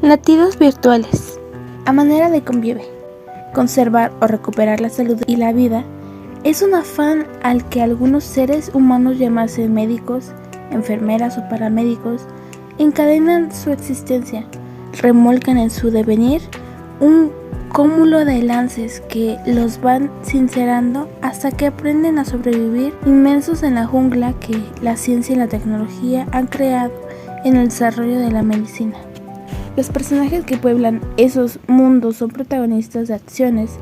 Latidos virtuales. A manera de convive, conservar o recuperar la salud y la vida es un afán al que algunos seres humanos, llamasen médicos, enfermeras o paramédicos, encadenan su existencia, remolcan en su devenir un cúmulo de lances que los van sincerando hasta que aprenden a sobrevivir inmensos en la jungla que la ciencia y la tecnología han creado en el desarrollo de la medicina. Los personajes que pueblan esos mundos son protagonistas de acciones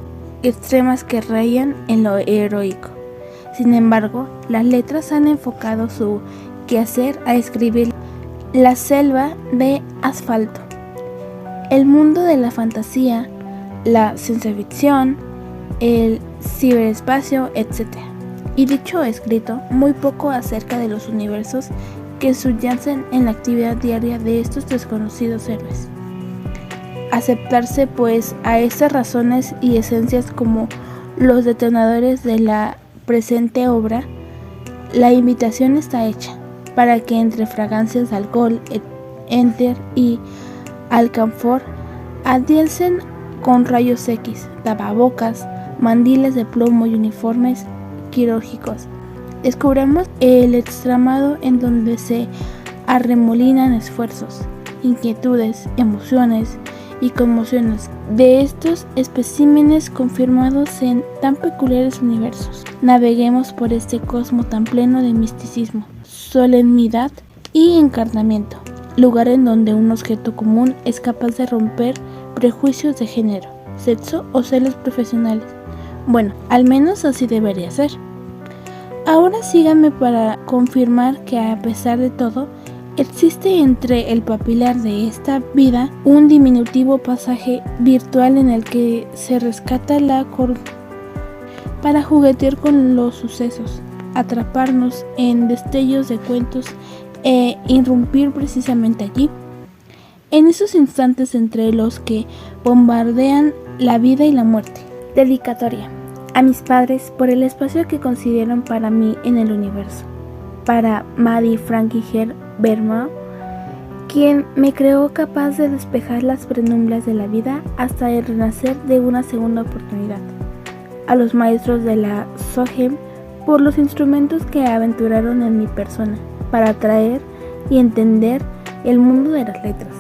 extremas que rayan en lo heroico. Sin embargo, las letras han enfocado su quehacer a escribir la selva de asfalto, el mundo de la fantasía, la ciencia ficción, el ciberespacio, etc. Y dicho escrito muy poco acerca de los universos que subyacen en la actividad diaria de estos desconocidos héroes. Aceptarse pues a estas razones y esencias como los detonadores de la presente obra, la invitación está hecha para que entre fragancias de alcohol, éter y alcanfor adiencen con rayos X, tapabocas, mandiles de plomo y uniformes quirúrgicos. Descubramos el extramado en donde se arremolinan esfuerzos, inquietudes, emociones y conmociones de estos especímenes confirmados en tan peculiares universos. Naveguemos por este cosmos tan pleno de misticismo, solemnidad y encarnamiento, lugar en donde un objeto común es capaz de romper prejuicios de género, sexo o celos profesionales. Bueno, al menos así debería ser. Ahora síganme para confirmar que a pesar de todo, existe entre el papilar de esta vida un diminutivo pasaje virtual en el que se rescata la para juguetear con los sucesos, atraparnos en destellos de cuentos e irrumpir precisamente allí, en esos instantes entre los que bombardean la vida y la muerte. Dedicatoria a mis padres por el espacio que consideraron para mí en el universo. Para Maddie Frankie Berman, quien me creó capaz de despejar las penumbrias de la vida hasta el renacer de una segunda oportunidad. A los maestros de la SOGEM por los instrumentos que aventuraron en mi persona para atraer y entender el mundo de las letras.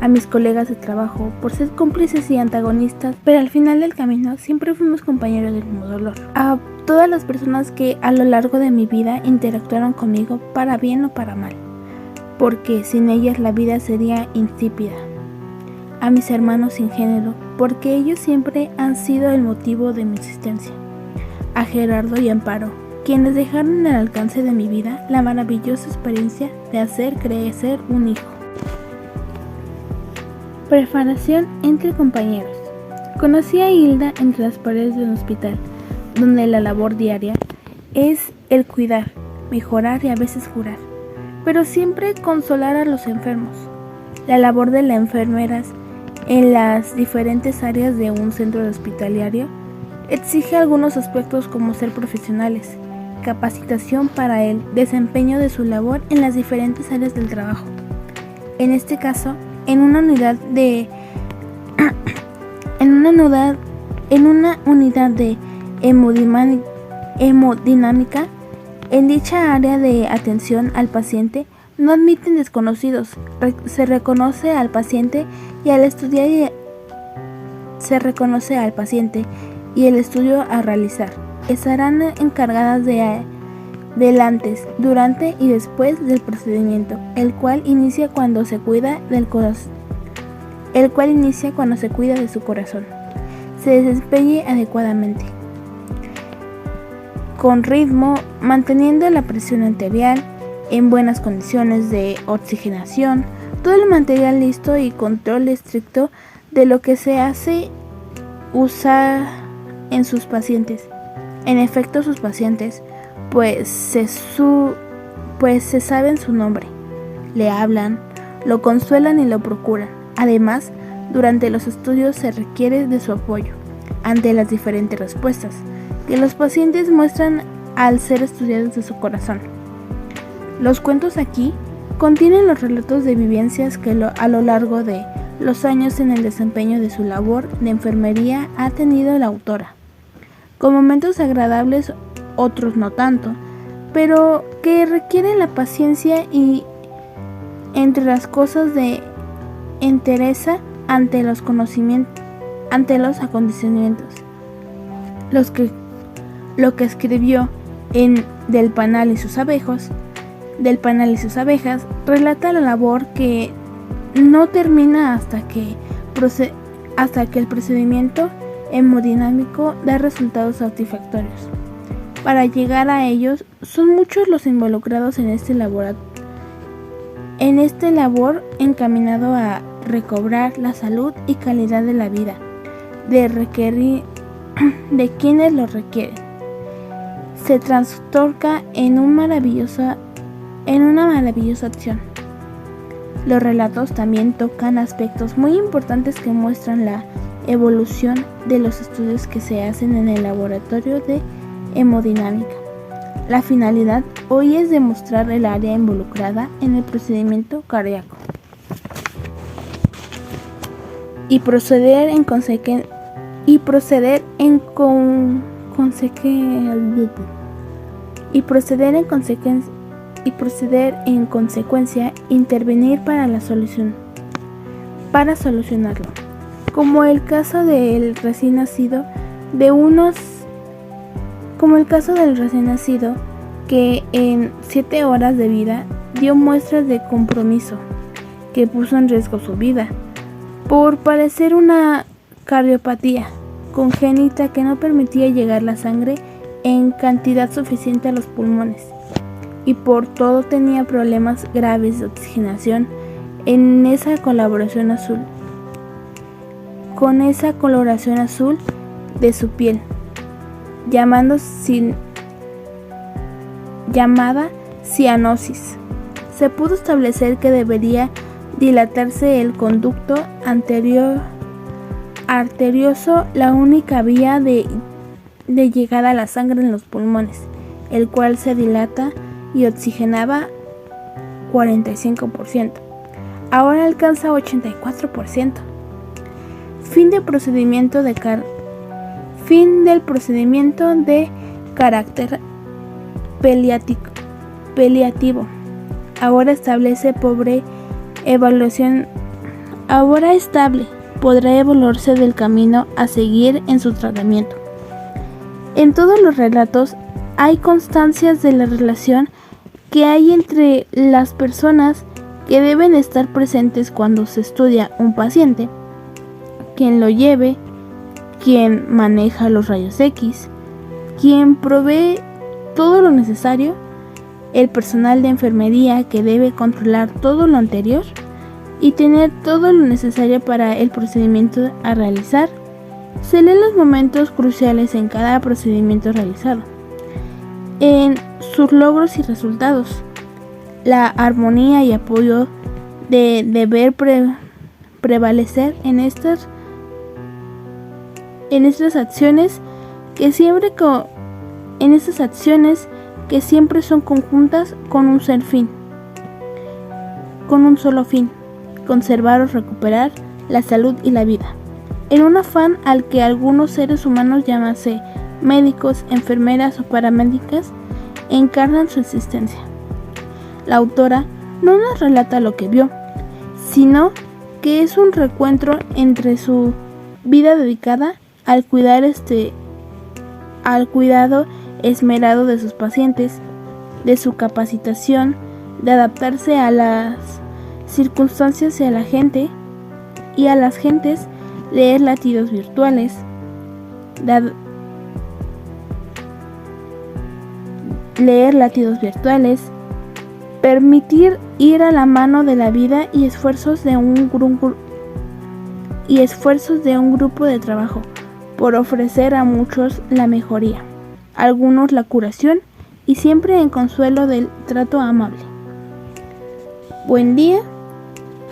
A mis colegas de trabajo por ser cómplices y antagonistas, pero al final del camino siempre fuimos compañeros del mismo dolor. A todas las personas que a lo largo de mi vida interactuaron conmigo para bien o para mal, porque sin ellas la vida sería insípida. A mis hermanos sin género, porque ellos siempre han sido el motivo de mi existencia. A Gerardo y Amparo, quienes dejaron al alcance de mi vida la maravillosa experiencia de hacer crecer un hijo. Preparación entre compañeros. Conocí a Hilda entre las paredes de un hospital, donde la labor diaria es el cuidar, mejorar y a veces curar, pero siempre consolar a los enfermos. La labor de las enfermeras en las diferentes áreas de un centro hospitalario exige algunos aspectos como ser profesionales, capacitación para el desempeño de su labor en las diferentes áreas del trabajo. En este caso, en una unidad de hemodinámica, en dicha área de atención al paciente no admiten desconocidos. Se reconoce al paciente y el estudio a realizar. Estarán encargadas del antes, durante y después del procedimiento, el cual inicia cuando se cuida de su corazón, se desempeñe adecuadamente, con ritmo, manteniendo la presión arterial en buenas condiciones de oxigenación, todo el material listo y control estricto de lo que se hace usar en sus pacientes. En efecto, sus pacientes pues se saben su nombre, le hablan, lo consuelan y lo procuran. Además, durante los estudios se requiere de su apoyo ante las diferentes respuestas que los pacientes muestran al ser estudiados de su corazón. Los cuentos aquí contienen los relatos de vivencias que a lo largo de los años en el desempeño de su labor de enfermería ha tenido la autora, con momentos agradables, otros no tanto, pero que requieren la paciencia y entre las cosas de entereza ante los acontecimientos. Lo que escribió en Del panal y sus abejas relata la labor que no termina hasta que el procedimiento hemodinámico da resultados satisfactorios. Para llegar a ellos, son muchos los involucrados en este labor encaminado a recobrar la salud y calidad de la vida de quienes lo requieren. Se trastorca en una maravillosa acción. Los relatos también tocan aspectos muy importantes que muestran la evolución de los estudios que se hacen en el laboratorio de hemodinámica. La finalidad hoy es demostrar el área involucrada en el procedimiento cardíaco y proceder en consecuencia intervenir para solucionarlo, como el caso del recién nacido que en 7 horas de vida dio muestras de compromiso que puso en riesgo su vida por padecer una cardiopatía congénita que no permitía llegar la sangre en cantidad suficiente a los pulmones, y por todo tenía problemas graves de oxigenación con esa coloración azul de su piel, llamada cianosis. Se pudo establecer que debería dilatarse el conducto arterioso, la única vía de llegada a la sangre en los pulmones, el cual se dilata y oxigenaba 45%. Ahora alcanza 84%. Fin del procedimiento de carácter paliativo. Ahora estable podrá evaluarse del camino a seguir en su tratamiento. En todos los relatos hay constancias de la relación que hay entre las personas que deben estar presentes cuando se estudia un paciente: quien lo lleve, quien maneja los rayos X, quien provee todo lo necesario, el personal de enfermería que debe controlar todo lo anterior y tener todo lo necesario para el procedimiento a realizar. Se leen los momentos cruciales en cada procedimiento realizado, en sus logros y resultados, la armonía y apoyo de deber prevalecer en estas acciones que siempre son conjuntas con un solo fin: conservar o recuperar la salud y la vida, en un afán al que algunos seres humanos, llámase médicos, enfermeras o paramédicas, encarnan su existencia. La autora no nos relata lo que vio, sino que es un recuento entre su vida dedicada al cuidado esmerado de sus pacientes, de su capacitación, de adaptarse a las circunstancias y a las gentes, leer latidos virtuales, permitir ir a la mano de la vida y esfuerzos de un grupo de trabajo por ofrecer a muchos la mejoría, algunos la curación y siempre en consuelo del trato amable. Buen día,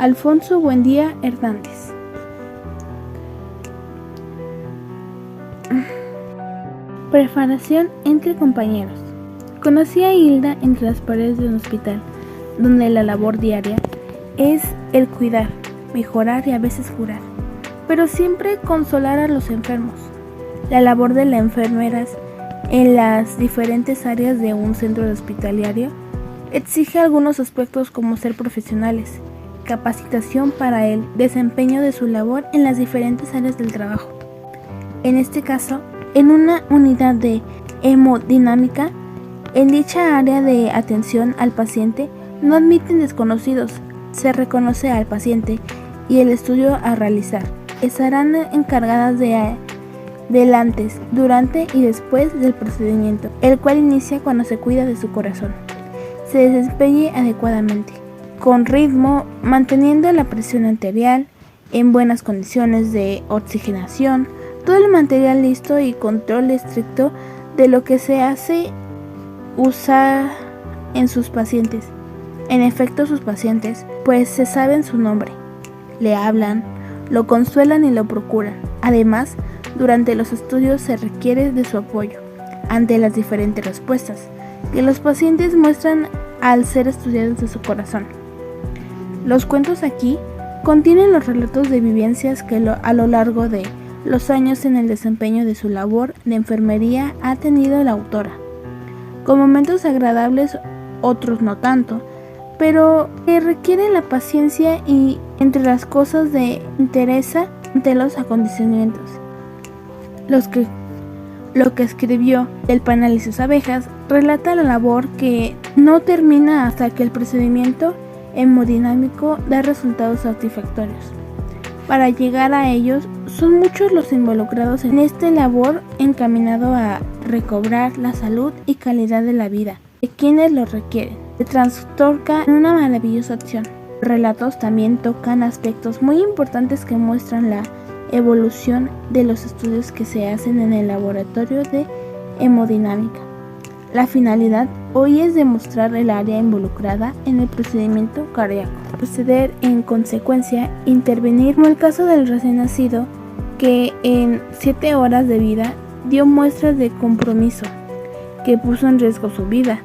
Alfonso Buendía Hernández. Preparación entre compañeros. Conocí a Hilda entre las paredes de un hospital, donde la labor diaria es el cuidar, mejorar y a veces curar, pero siempre consolar a los enfermos. La labor de las enfermeras en las diferentes áreas de un centro hospitalario exige algunos aspectos como ser profesionales, capacitación para el desempeño de su labor en las diferentes áreas del trabajo. En este caso, en una unidad de hemodinámica, en dicha área de atención al paciente no admiten desconocidos, se reconoce al paciente y el estudio a realizar. Estarán encargadas del antes, durante y después del procedimiento, el cual inicia cuando se cuida de su corazón. Se desempeñe adecuadamente, con ritmo, manteniendo la presión arterial en buenas condiciones de oxigenación, todo el material listo y control estricto de lo que se hace usar en sus pacientes. En efecto, sus pacientes, pues se saben su nombre, le hablan, lo consuelan y lo procuran. Además, durante los estudios se requiere de su apoyo ante las diferentes respuestas que los pacientes muestran al ser estudiados de su corazón. Los cuentos aquí contienen los relatos de vivencias que a lo largo de los años en el desempeño de su labor de enfermería ha tenido la autora, con momentos agradables, otros no tanto, pero que requieren la paciencia y entre las cosas de interés ante los acontecimientos. Lo que escribió El panal y sus abejas relata la labor que no termina hasta que el procedimiento hemodinámico da resultados satisfactorios. Para llegar a ellos, son muchos los involucrados en esta labor encaminado a recobrar la salud y calidad de la vida de quienes lo requieren. Se trastorna en una maravillosa acción. Los relatos también tocan aspectos muy importantes que muestran la evolución de los estudios que se hacen en el laboratorio de hemodinámica. La finalidad hoy es demostrar el área involucrada en el procedimiento cardíaco, proceder en consecuencia, intervenir, como el caso del recién nacido que en 7 horas de vida dio muestras de compromiso que puso en riesgo su vida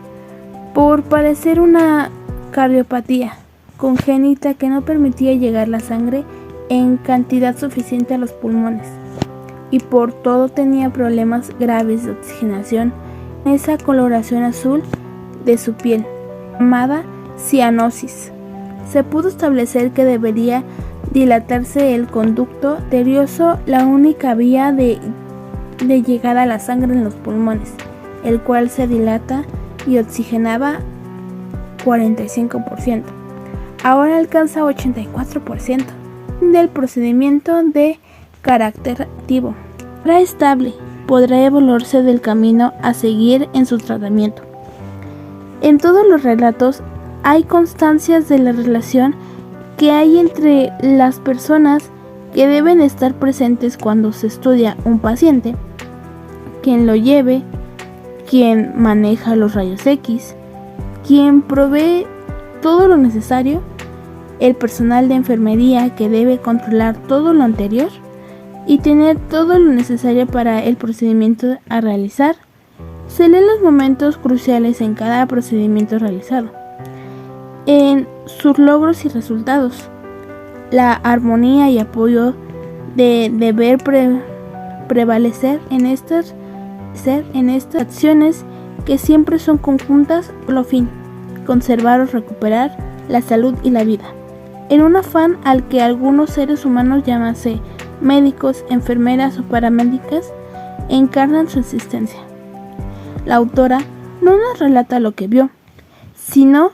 por padecer una cardiopatía congénita que no permitía llegar la sangre en cantidad suficiente a los pulmones y por todo tenía problemas graves de oxigenación. Esa coloración azul de su piel, llamada cianosis. Se pudo establecer que debería dilatarse el conducto arterioso, la única vía de llegada a la sangre en los pulmones, el cual se dilata y oxigenaba 45%. Ahora alcanza 84%. Del procedimiento de carácter activo. Era estable. Podrá evaluarse del camino a seguir en su tratamiento. En todos los relatos hay constancias de la relación que hay entre las personas que deben estar presentes cuando se estudia un paciente, quien lo lleve, quien maneja los rayos X, quien provee todo lo necesario, el personal de enfermería que debe controlar todo lo anterior y tener todo lo necesario para el procedimiento a realizar. Se leen los momentos cruciales en cada procedimiento realizado, en sus logros y resultados, la armonía y apoyo de deber prevalecer en estas acciones que siempre son conjuntas con el fin, conservar o recuperar la salud y la vida, en un afán al que algunos seres humanos, llámase médicos, enfermeras o paramédicas, encarnan su existencia. La autora no nos relata lo que vio, sino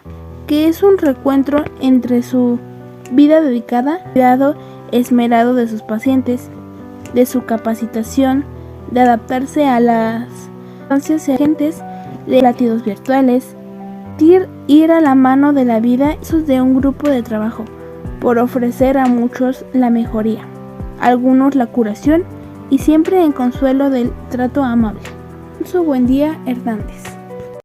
que es un recuento entre su vida dedicada, cuidado esmerado de sus pacientes, de su capacitación, de adaptarse a las circunstancias y agentes, de latidos virtuales, ir a la mano de la vida de un grupo de trabajo, por ofrecer a muchos la mejoría, algunos la curación y siempre en consuelo del trato amable. Buendía Hernández.